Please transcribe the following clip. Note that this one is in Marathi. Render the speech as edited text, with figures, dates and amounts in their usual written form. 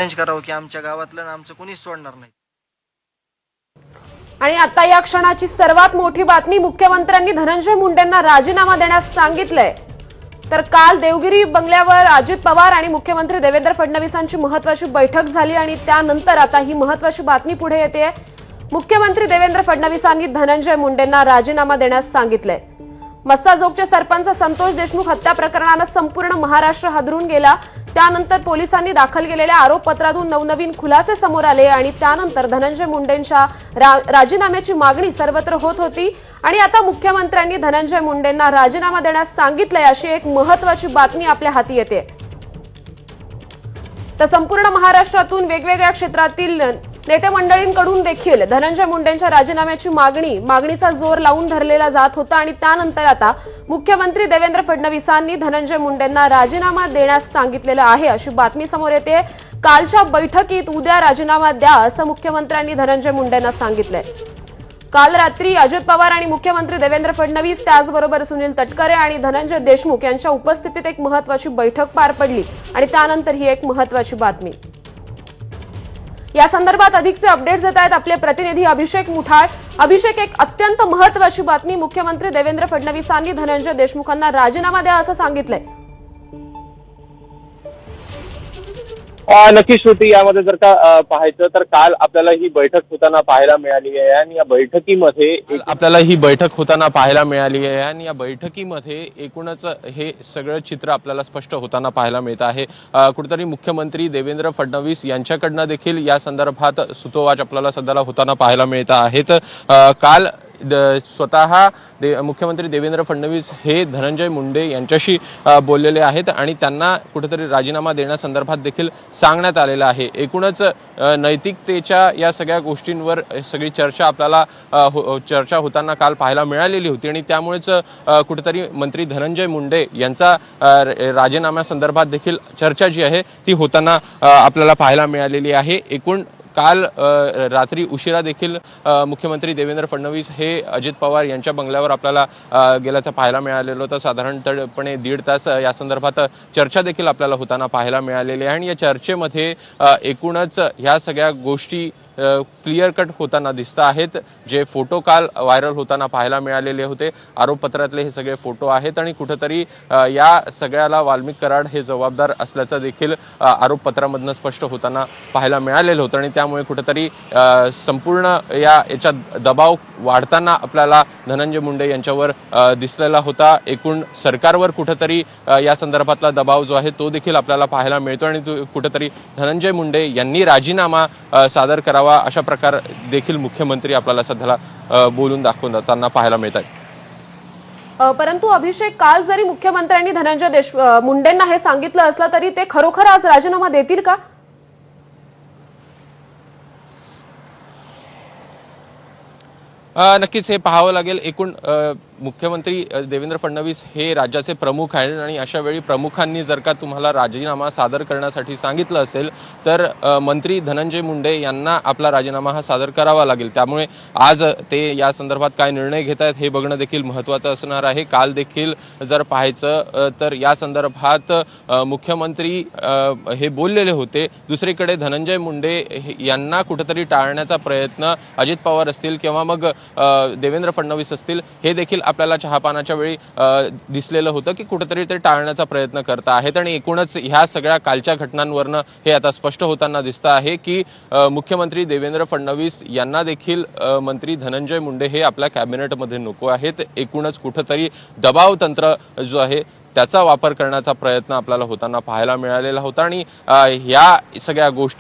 चॅलेंज करावं की आमच्या गावातलं आणि आमचं कोणीच सोडणार नाही। आणि आता या क्षणाची सर्वात मोठी बातमी, मुख्यमंत्र्यांनी धनंजय मुंडेंना राजीनामा देण्यास सांगितलंय। तर काल देवगिरी बंगल्यावर अजित पवार आणि मुख्यमंत्री देवेंद्र फडणवीसांची महत्त्वाची बैठक झाली आणि त्यानंतर आता ही महत्त्वाची बातमी पुढे येते। मुख्यमंत्री देवेंद्र फडणवीसांनी धनंजय मुंडेंना राजीनामा देण्यास सांगितलंय। मस्साजोगचे सरपंच संतोष देशमुख हत्या प्रकरणाने संपूर्ण महाराष्ट्र हादरून गेला। त्यानंतर पोलिसांनी दाखल केलेल्या आरोपपत्रातून नवनवीन खुलासे समोर आले आणि त्यानंतर धनंजय मुंडेंच्या राजीनाम्याची मागणी सर्वत्र होत होती आणि आता मुख्यमंत्र्यांनी धनंजय मुंडेंना राजीनामा देण्यास सांगितलंय अशी एक महत्त्वाची बातमी आपल्या हाती येते। तर संपूर्ण महाराष्ट्रातून वेगवेगळ्या क्षेत्रातील नेते मंडळींकडून देखील धनंजय मुंडेंच्या राजीनाम्याची मागणीचा जोर लावून धरलेला जात होता आणि त्यानंतर आता मुख्यमंत्री देवेंद्र फडणवीसांनी धनंजय मुंडेंना राजीनामा देण्यास सांगितलेलं आहे अशी बातमी समोर येते। कालच्या बैठकीत उद्या राजीनामा द्या असं मुख्यमंत्र्यांनी धनंजय मुंडेंना सांगितलंय। काल रात्री अजित पवार आणि मुख्यमंत्री देवेंद्र फडणवीस त्याचबरोबर सुनील तटकरे आणि धनंजय देशमुख यांच्या उपस्थितीत एक महत्त्वाची बैठक पार पडली आणि त्यानंतर ही एक महत्त्वाची बातमी। या संदर्भात अधिकचे अपडेट्स देत आहेत आपले प्रतिनिधी अभिषेक मुठाळ। अभिषेक, एक अत्यंत महत्त्वाची बातमी, मुख्यमंत्री देवेंद्र फडणवीसांनी धनंजय देशमुखांना राजीनामा द्या असं सांगितलंय। नक्की श्रुती, यामध्ये जर का पाहायचं तर काल आपल्याला ही बैठक होताना पाहायला मिळाली आहे आणि या बैठकीमध्ये एकूणच हे सगळं चित्र आपल्याला स्पष्ट होताना पाहायला मिळत आहे। कुठेतरी मुख्यमंत्री देवेंद्र फडणवीस यांच्याकडनं देखील या संदर्भात सुतोवाच आपल्याला सध्याला होताना पाहायला मिळत आहेत। काल स्वतः मुख्यमंत्री देवेंद्र फडणवीस हे धनंजय मुंडे यांच्याशी बोललेले आहेत आणि त्यांना कुठेतरी राजीनामा देण्यासंदर्भात देखील सांगण्यात आलेलं आहे। एकूणच नैतिकतेच्या या सगळ्या गोष्टींवर सगळी चर्चा आपल्याला चर्चा होताना काल पाहायला मिळालेली होती आणि त्यामुळेच कुठेतरी मंत्री धनंजय मुंडे यांचा राजीनाम्यासंदर्भात देखील चर्चा जी आहे ती होताना आपल्याला पाहायला मिळालेली आहे। एकूण काल रात्री उशिरा देखील मुख्यमंत्री देवेंद्र फडणवीस हे अजित पवार यांच्या बंगल्यावर आपल्याला गेल्याचं पाहायला मिळालेलं होतं। साधारणपणे 1.5 तास या संदर्भात चर्चा देखील आपल्याला होताना पाहायला मिळालेली आहे आणि या चर्चेमध्ये एकूणच ह्या सगळ्या गोष्टी क्लिअर कट होताना दिसत आहेत। जे फोटो काल व्हायरल होताना पाहायला मिळालेले होते, आरोपपत्रातले हे सगळे फोटो आहेत आणि कुठेतरी या सगळ्याला वाल्मिक कराड हे जबाबदार असल्याचं देखील आरोपपत्रामधनं स्पष्ट होताना पाहायला मिळालेलं होतं आणि त्यामुळे कुठेतरी संपूर्ण याचा दबाव वाढताना आपल्याला धनंजय मुंडे यांच्यावर दिसलेला होता। एकूण सरकारवर कुठेतरी या संदर्भातला दबाव जो आहे तो देखील आपल्याला पाहायला मिळतो आणि कुठेतरी धनंजय मुंडे यांनी राजीनामा सादर करावा अशा प्रकार देखील मुख्यमंत्री आपल्याला सध्याला बोलून दाखवताना पाहायला मिळत आहेत। परंतु अभिषेक, काल जरी मुख्यमंत्र्यांनी धनंजय मुंडेंना हे सांगितलं असलं तरी ते खरोखर आज राजीनामा देतील का? नक्कीच हे पाहावं लागेल। एकूण मुख्यमंत्री देवेंद्र फडणवीस हे राज्याचे प्रमुख आहेत आणि अशा वेळी प्रमुखांनी जर का तुम्हाला राजीनामा सादर करण्यासाठी सांगितलं असेल तर मंत्री धनंजय मुंडे यांना आपला राजीनामा हा सादर करावा लागेल। त्यामुळे आज ते या संदर्भात काय निर्णय घेत आहेत हे बघणं देखील महत्त्वाचं असणार आहे। काल देखील जर पाहायचं तर या संदर्भात मुख्यमंत्री हे बोललेले होते। दुसरीकडे धनंजय मुंडे यांना कुठेतरी टाळण्याचा प्रयत्न अजित पवार असतील किंवा मग देवेंद्र फडणवीस असतील हे देखील आपल्याला चहापानाच्या वेळी दिसलेलं होतं की कुठेतरी ते टाळण्याचा प्रयत्न करत आहेत आणि एकूणच ह्या सगळ्या कालच्या घटनांवरनं हे आता स्पष्ट होताना दिसतं आहे की मुख्यमंत्री देवेंद्र फडणवीस यांना देखील मंत्री धनंजय मुंडे हे आपल्या कॅबिनेटमध्ये नको आहेत। एकूणच कुठेतरी दबाव तंत्र जो आहे त्याचा वापर करण्याचा प्रयत्न आपल्याला होताना पाहायला मिळालेला होता आणि ह्या सगळ्या गोष्टी